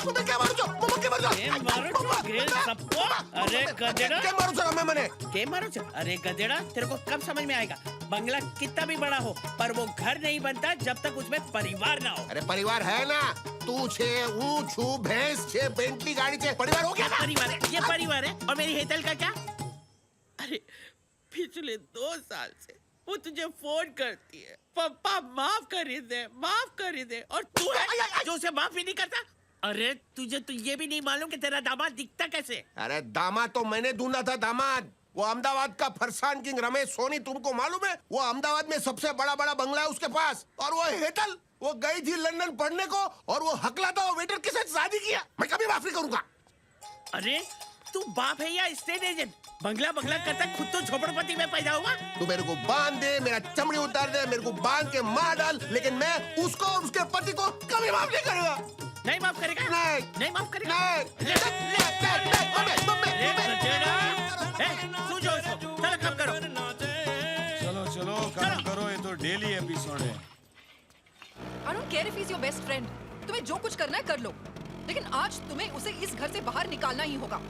તમે કેમ મારો છો મમ્મા કેમ મારો છો કેમ મારો છો घेर सबको अरे गधेड़ा કેમ મારો છો તમે મને क्या मारो છો अरे गधेड़ा तेरे को कब समझ में आएगा बंगला कितना भी बड़ा हो पर वो घर नहीं बनता जब तक उसमें परिवार ना हो अरे परिवार है ना तू छे હું છું ભેંસ છે બેન્ટલી गाड़ी છે परिवार हो गया ना परिवार है ये परिवार है और मेरी हेतल का क्या अरे पिछले 2 साल से वो तुझे फोन करती है पापा माफ कर दे और तू है जो उसे माफ ही नहीं करता अरे तुझे तो ये भी नहीं मालूम कि तेरा दामाद दिखता कैसे अरे दामाद तो मैंने ढूंढा था दामाद वो अहमदाबाद का फरसान किंग रमेश सोनी तुमको मालूम है वो अहमदाबाद में सबसे बड़ा बड़ा बंगला है उसके पास और वो हेतल वो गई थी लंदन पढ़ने को और वो हकलाता वो वेटर के साथ शादी किया मैं कभी माफ नहीं करूंगा अरे तू बाप है या स्टेट एजेंट बंगला बंगला करता खुद तो झोपड़पट्टी में पैदा हुआ तू मेरे को बांध दे मेरा चमड़ी उतार दे मेरे को बांध के मार डाल लेकिन मैं उसको और उसके पति को कभी माफ नहीं करूंगा नहीं माफ करेगा नहीं माफ करेगा तू जो इसको चलो काम करो चलो चलो काम करो ये तो डेली एपिसोड है I don't care if he's your best friend. तुम्हें जो कुछ करना है कर लो लेकिन आज तुम्हें उसे इस घर से बाहर निकालना ही होगा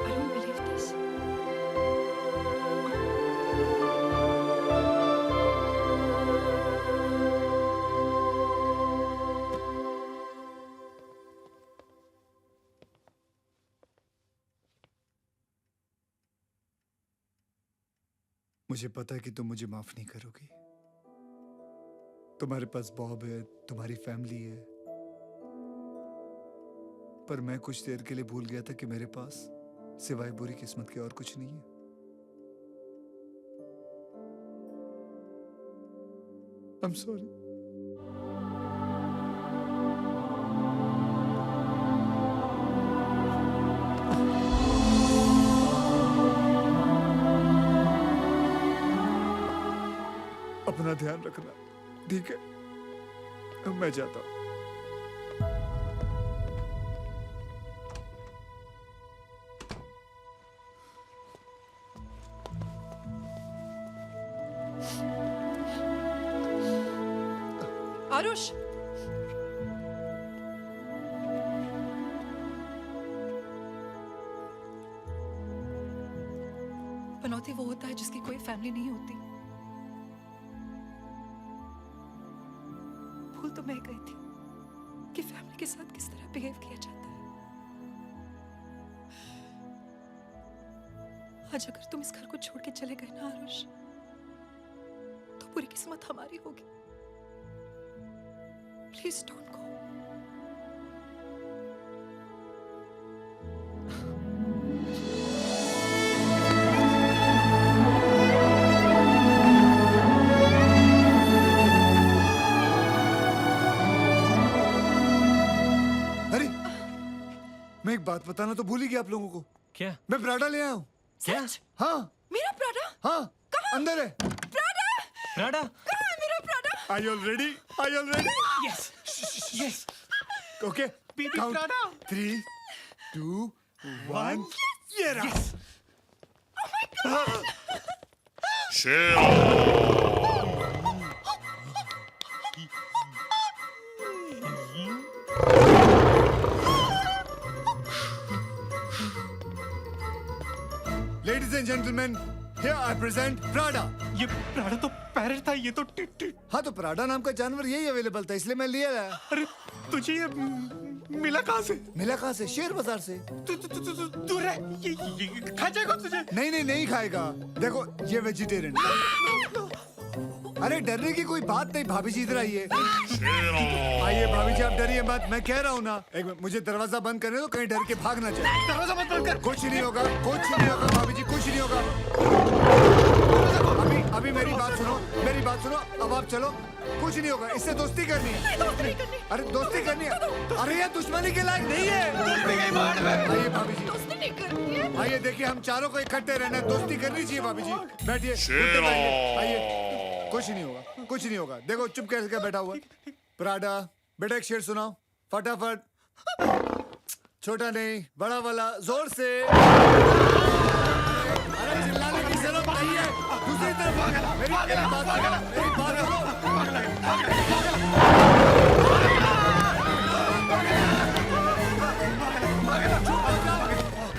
I don't believe this. मुझे पता है कि तुम मुझे माफ नहीं करोगी तुम्हारे पास बॉब है तुम्हारी फैमिली है पर मैं कुछ देर के लिए भूल गया था कि मेरे पास सिवाय बुरी किस्मत के और कुछ नहीं है I'm sorry. अपना ध्यान रखना ठीक है मैं जाता हूं आरुष पनौती वो होता है जिसकी कोई फैमिली नहीं होती भूल तो मैं गई थी कि फैमिली के साथ किस तरह बिहेव किया जाता है आज अगर तुम इस घर को छोड़ के चले गए ना आरुष तो पूरी किस्मत हमारी होगी प्लीज डोंट गो अरे मैं एक बात बताना तो भूल ही गया आप लोगों को क्या मैं प्राडा ले आया हूँ क्या हाँ मेरा प्राडा हाँ अंदर है प्राडा प्राडा कहाँ है मेरा Prada Are you all ready? Are you all ready? Yes yes Okay. Baby Count. Prada. 3, 2, 1. ये रहा. Ladies and gentlemen, here I present Prada. ये प्राडा तो पैरट था ये तो टिट हाँ तो प्राडा नाम का जानवर यही अवेलेबल था इसलिए मैं लिया लाया. अरे तुझे ये मिला कहाँ से मिला कहाँ से? शेर बाजार से. दूर है ये खा जाएगा तुझे नहीं नहीं नहीं खाएगा. देखो ये वेजिटेरियन. अरे डरने की कोई बात नहीं. भाभी जी इधर आइए. आइए भाभी जी आप डरिए मत. मैं कह रहा हूँ ना. एक मिनट मुझे दरवाजा बंद करने दो कहीं डर के भाग ना जाए. दरवाजा मत बंद कर कुछ नहीं होगा भाभी जी कुछ नहीं होगा. अभी अभी मेरी बात सुनो, अब आप चलो, कुछ नहीं होगा, इससे दोस्ती करनी है। अरे दोस्ती करनी है, अरे ये दुश्मनी के लायक नहीं है। आइए भाभी जी, दोस्ती नहीं करनी है। आइए देखिए, हम चारों को इकट्ठे रहना है, दोस्ती करनी चाहिए भाभी जी। बैठिए, आइए, कुछ नहीं होगा। देखो चुप कैसे बैठा हुआ। प्राडा, बेटा एक शेर सुनाओ फटाफट। छोटा नहीं, बड़ा वाला, जोर से। अरे चिल्लाने की जरूरत नहीं है। दूसरी तरफ मेरी बात सुनो।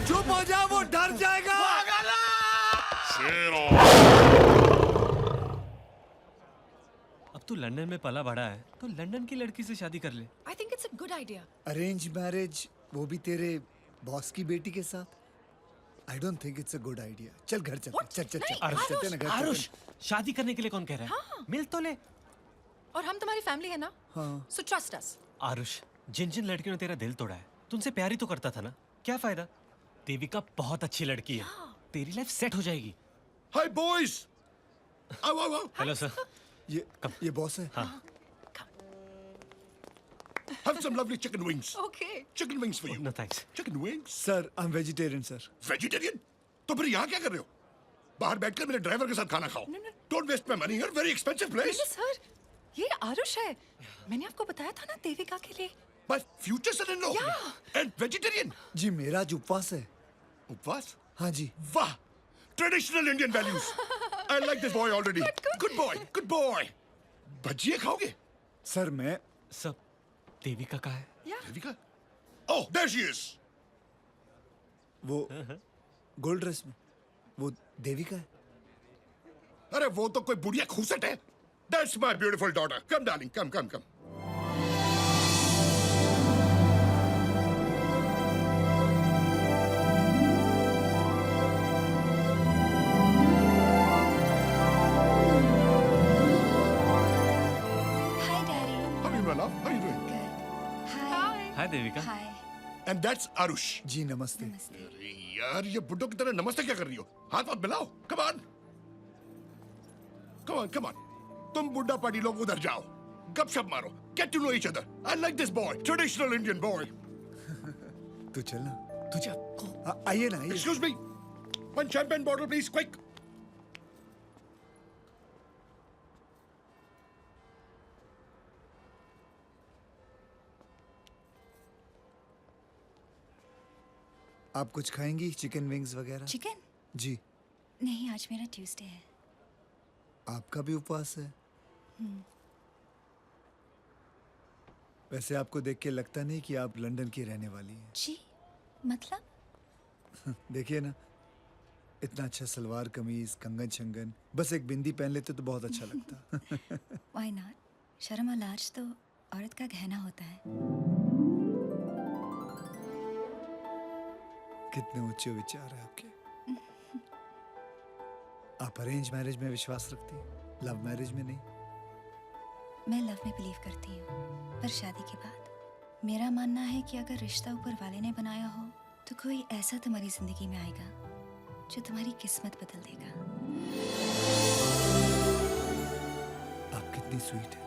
चुप हो जाओ, वो डर जाएगा। अब तू लंदन में पला बड़ा है तो लंदन की लड़की से शादी कर ले। I think it's a good idea. Arrange marriage, वो भी तेरे बॉस की बेटी के साथ। I don't think it's a good idea. चल घर चल, What? चल चल नहीं, चल, चलते ना घर। आरुष, शादी करने के लिए कौन कह रहा है? मिल तो ले। और हम तुम्हारी फैमिली है ना? हाँ। So trust us. आरुष, जिन जिन लड़कियों ने तेरा दिल तोड़ा है, तुमसे प्यार ही तो करता था ना, क्या फायदा? देविका बहुत अच्छी लड़की है, तेरी लाइफ सेट हो जाएगी। हाय बॉयज, आओ आओ आओ। Hello sir. ये बॉस है। हाँ। Have some lovely chicken wings. Okay. Chicken wings for you. No thanks. Chicken wings. Sir, I am vegetarian sir. Vegetarian? तो फिर यहाँ क्या कर रहे हो? बाहर बैठकर मेरे ड्राइवर के साथ खाना खाओ। Don't waste my money here. Very expensive place. नहीं सर, ये आरुष है। मैंने आपको बताया था ना देविका के लिए। My future son-in-law. Yeah. And vegetarian. जी मेरा आज उपवास है। उपवास? हाँ जी। वाह! Traditional Indian values. I like this boy already. Good boy. Good boy. भजिए खाओगे? सर मैं सब देविका का है। Devika? Oh, there she is. वो गोल्ड ड्रेस में, वो देविका है। अरे वो तो कोई बुढ़िया खूसट है। That's my beautiful daughter. Come darling, come, come, come. Hi, Daddy. How are you, my love? How are you doing? Good. Hi. Hi Devika. Hi. And that's Arush. जी नमस्ते। अरे यार, ये बुड्ढों की तरह नमस्ते क्या कर रही हो? हाथ मत मिलाओ। Come on. Come on, come on. तुम बुड्ढा पार्टी लोग उधर जाओ। गपशप मारो। Get to know each other. I like this boy. Traditional Indian boy. तू चल ना। तुझे आइए ना, आइए। Excuse me. One champagne bottle, please, quick. आप कुछ खाएंगी? चिकन विंग्स वगैरह? चिकन? जी। नहीं, आज मेरा ट्यूसडे है। आपका भी उपवास है? वैसे आपको देख के लगता नहीं कि आप लंदन की रहने वाली हैं। जी, मतलब? देखिए ना, इतना अच्छा सलवार कमीज, कंगन शंगन, बस एक बिंदी पहन लेते तो बहुत अच्छा लगता। Why not? शर्म और लाज तो औरत का गहना होता है। कितने ऊंचे विचार है आपके। आप अरेंज मैरिज में विश्वास रखती हैं, लव मैरिज में नहीं। मैं लव में बिलीव करती हूँ, पर शादी के बाद मेरा मानना है कि अगर रिश्ता ऊपर वाले ने बनाया हो तो कोई ऐसा तुम्हारी जिंदगी में आएगा जो तुम्हारी किस्मत बदल देगा। आप कितनी स्वीट है।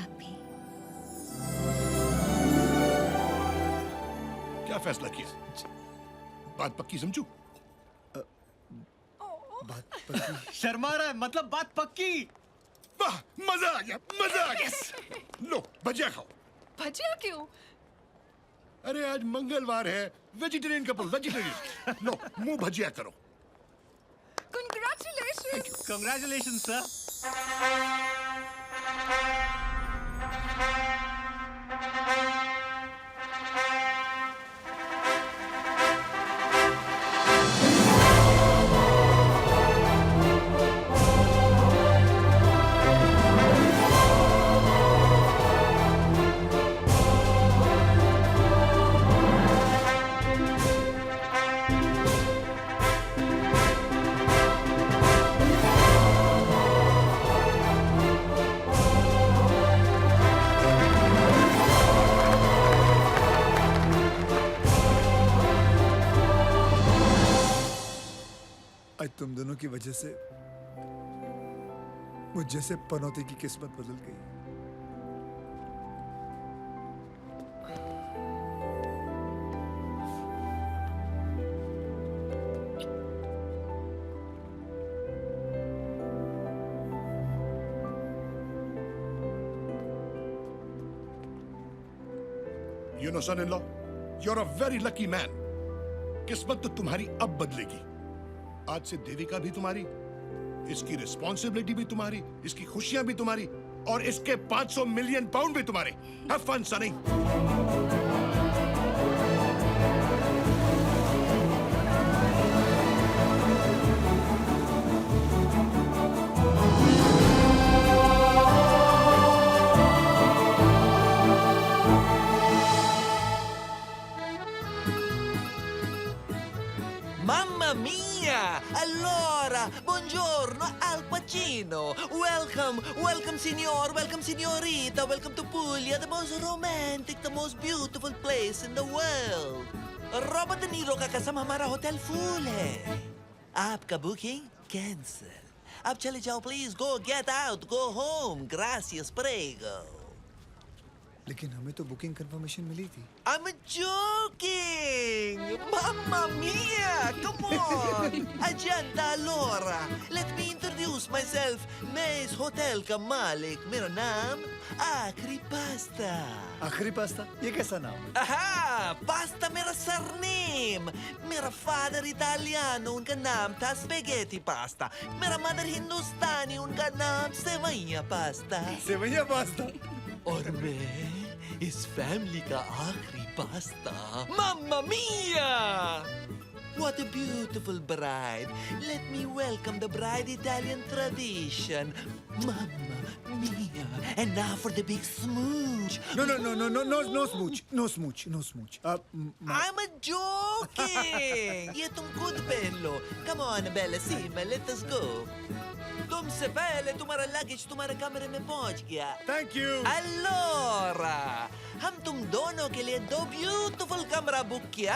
आप भी। क्या फैसला किया? बात पक्की समझू? बात पक्की। शर्मा रहा है, मतलब बात पक्की। वाह, मजा आ गया, मजा आ गया। लो, भजिया खाओ। भजिया क्यों? अरे आज मंगलवार है, वेजिटेरियन कपल, वेजिटेरियन। लो, मुंह भजिया करो। Congratulations. Congratulations, sir. आज तुम दोनों की वजह से मुझ जैसे पनौती की किस्मत बदल गई। You know, son-in-law, you're a very lucky man. किस्मत तो तुम्हारी अब बदलेगी। आज से देविका भी तुम्हारी, इसकी रिस्पॉन्सिबिलिटी भी तुम्हारी, इसकी खुशियां भी तुम्हारी, और इसके 500 मिलियन पाउंड भी तुम्हारे। Have fun, sonny. Mamma mia! Allora, buongiorno Al Pacino. Welcome signor, welcome signorita, welcome to Puglia, the most romantic, the most beautiful place in the world. Robert De Niro का कसम हमारा hotel full है. आपका booking cancel. अब चले जाओ please. Go get out, go home. Gracias, prego. लेकिन हमें तो बुकिंग कंफर्मेशन मिली थी। I'm joking! Mamma mia! Come on! Agenda allora! Let me introduce myself. मैं इस होटल का मालिक. मेरा नाम आखरी पास्ता. आखिरी पास्ता? ये कैसा नाम है? Aha! Pasta मेरा सरनेम. मेरा फादर इटालियानो, उनका नाम था स्पेगेटी पास्ता. मेरा मदर हिंदुस्तानी, उनका नाम सेवैया पास्ता. सेवैया पास्ता। और मैं इस फैमिली का आखिरी pasta. Mamma mia! What a beautiful bride. Let me welcome the bride Italian tradition. Mamma mia. And now for the big smooch. No smooch, no smooch, no smooch. I'm a joking. ये तुम खुद पहन लो. Come on, Bellissima, let us go. तुमसे पहले तुम्हारा luggage तुम्हारे कमरे में पहुंच गया. Thank you. Allora, हम तुम दोनों के लिए 2 ब्यूटीफुल कमरा बुक किया